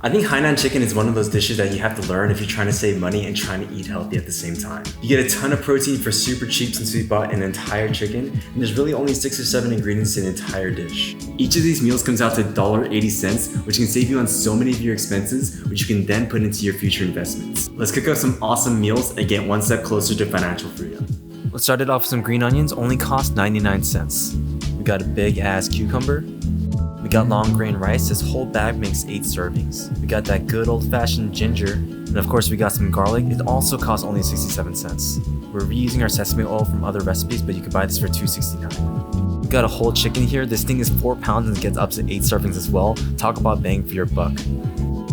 I think Hainan Chicken is one of those dishes that you have to learn if you're trying to save money and trying to eat healthy at the same time. You get a ton of protein for super cheap since we bought an entire chicken, and there's really only 6 or 7 ingredients in an entire dish. Each of these meals comes out to $1.80, which can save you on so many of your expenses, which you can then put into your future investments. Let's cook up some awesome meals and get one step closer to financial freedom. Let's start it off with some green onions, only cost 99 cents. We got a big ass cucumber. We got long grain rice. This whole bag makes 8 servings. We got that good old fashioned ginger. And of course we got some garlic. It also costs only 67 cents. We're reusing our sesame oil from other recipes, but you can buy this for $2.69. We got a whole chicken here. This thing is 4 pounds and gets up to 8 servings as well. Talk about bang for your buck.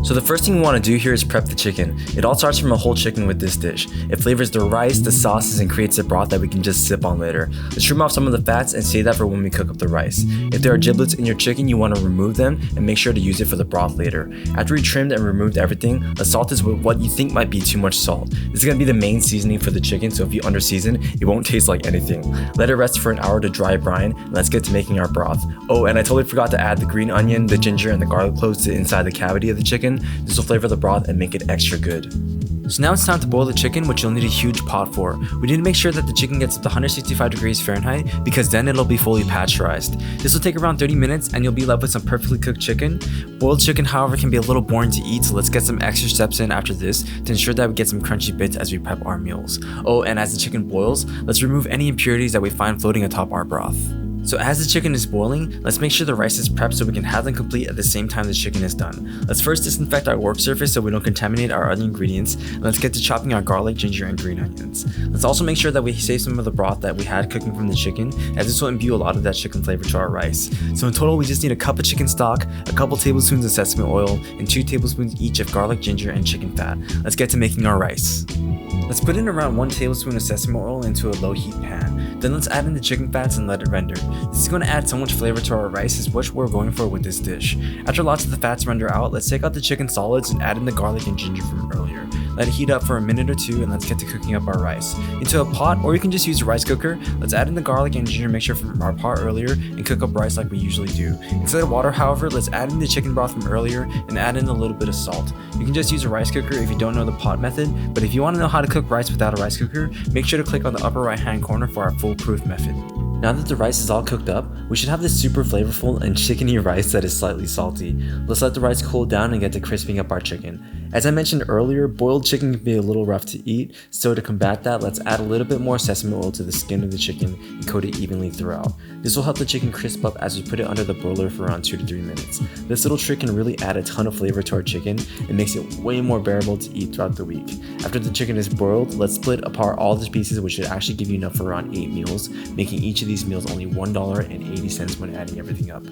So the first thing we want to do here is prep the chicken. It all starts from a whole chicken with this dish. It flavors the rice, the sauces, and creates a broth that we can just sip on later. Let's trim off some of the fats and save that for when we cook up the rice. If there are giblets in your chicken, you want to remove them and make sure to use it for the broth later. After we trimmed and removed everything, let's salt this with what you think might be too much salt. This is going to be the main seasoning for the chicken, so if you under-season, it won't taste like anything. Let it rest for an hour to dry brine, and let's get to making our broth. Oh, and I totally forgot to add the green onion, the ginger, and the garlic cloves to inside the cavity of the chicken. This will flavor the broth and make it extra good. So now it's time to boil the chicken, which you'll need a huge pot for. We need to make sure that the chicken gets up to 165 degrees Fahrenheit because then it'll be fully pasteurized. This will take around 30 minutes and you'll be left with some perfectly cooked chicken. Boiled chicken, however, can be a little boring to eat, so let's get some extra steps in after this to ensure that we get some crunchy bits as we prep our meals. Oh, and as the chicken boils, let's remove any impurities that we find floating atop our broth. So as the chicken is boiling, let's make sure the rice is prepped so we can have them complete at the same time the chicken is done. Let's first disinfect our work surface so we don't contaminate our other ingredients, and let's get to chopping our garlic, ginger, and green onions. Let's also make sure that we save some of the broth that we had cooking from the chicken, as this will imbue a lot of that chicken flavor to our rice. So in total, we just need a cup of chicken stock, a couple tablespoons of sesame oil, and 2 tablespoons each of garlic, ginger, and chicken fat. Let's get to making our rice. Let's put in around 1 tablespoon of sesame oil into a low heat pan. Then let's add in the chicken fats and let it render. This is going to add so much flavor to our rice, is what we're going for with this dish. After lots of the fats render out, let's take out the chicken solids and add in the garlic and ginger from earlier. Let it heat up for a minute or 2 and let's get to cooking up our rice. Into a pot, or you can just use a rice cooker, let's add in the garlic and ginger mixture from our pot earlier and cook up rice like we usually do. Instead of water, however, let's add in the chicken broth from earlier and add in a little bit of salt. You can just use a rice cooker if you don't know the pot method, but if you want to know how to cook rice without a rice cooker, make sure to click on the upper right hand corner for our foolproof method. Now that the rice is all cooked up, we should have this super flavorful and chickeny rice that is slightly salty. Let's let the rice cool down and get to crisping up our chicken. As I mentioned earlier, boiled chicken can be a little rough to eat, so to combat that, let's add a little bit more sesame oil to the skin of the chicken and coat it evenly throughout. This will help the chicken crisp up as we put it under the broiler for around 2 to 3 minutes. This little trick can really add a ton of flavor to our chicken and makes it way more bearable to eat throughout the week. After the chicken is broiled, let's split apart all the pieces, which should actually give you enough for around 8 meals, making each of these meals only $1.80 when adding everything up.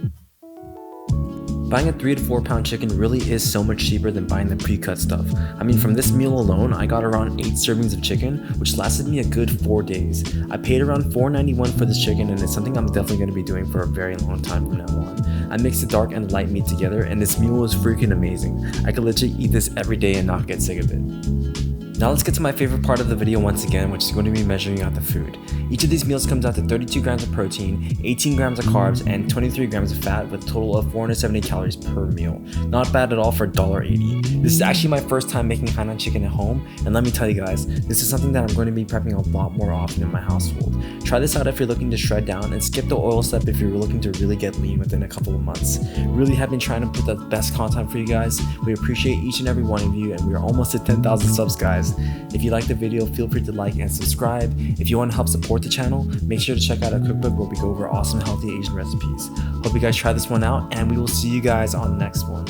Buying a 3 to 4 pound chicken really is so much cheaper than buying the pre-cut stuff. I mean, from this meal alone, I got around 8 servings of chicken, which lasted me a good 4 days. I paid around $4.91 for this chicken, and it's something I'm definitely going to be doing for a very long time from now on. I mixed the dark and the light meat together, and this meal was freaking amazing. I could literally eat this every day and not get sick of it. Now let's get to my favorite part of the video once again, which is going to be measuring out the food. Each of these meals comes out to 32 grams of protein, 18 grams of carbs, and 23 grams of fat with a total of 470 calories per meal. Not bad at all for $1.80. This is actually my first time making Hainan chicken at home, and let me tell you guys, this is something that I'm going to be prepping a lot more often in my household. Try this out if you're looking to shred down, and skip the oil step if you're looking to really get lean within a couple of months. Really have been trying to put the best content for you guys. We appreciate each and every one of you, and we are almost at 10,000 subs, guys. If you like the video, feel free to like and subscribe. If you want to help support the channel, make sure to check out our cookbook where we go over awesome healthy Asian recipes. Hope you guys try this one out, and we will see you guys on the next one.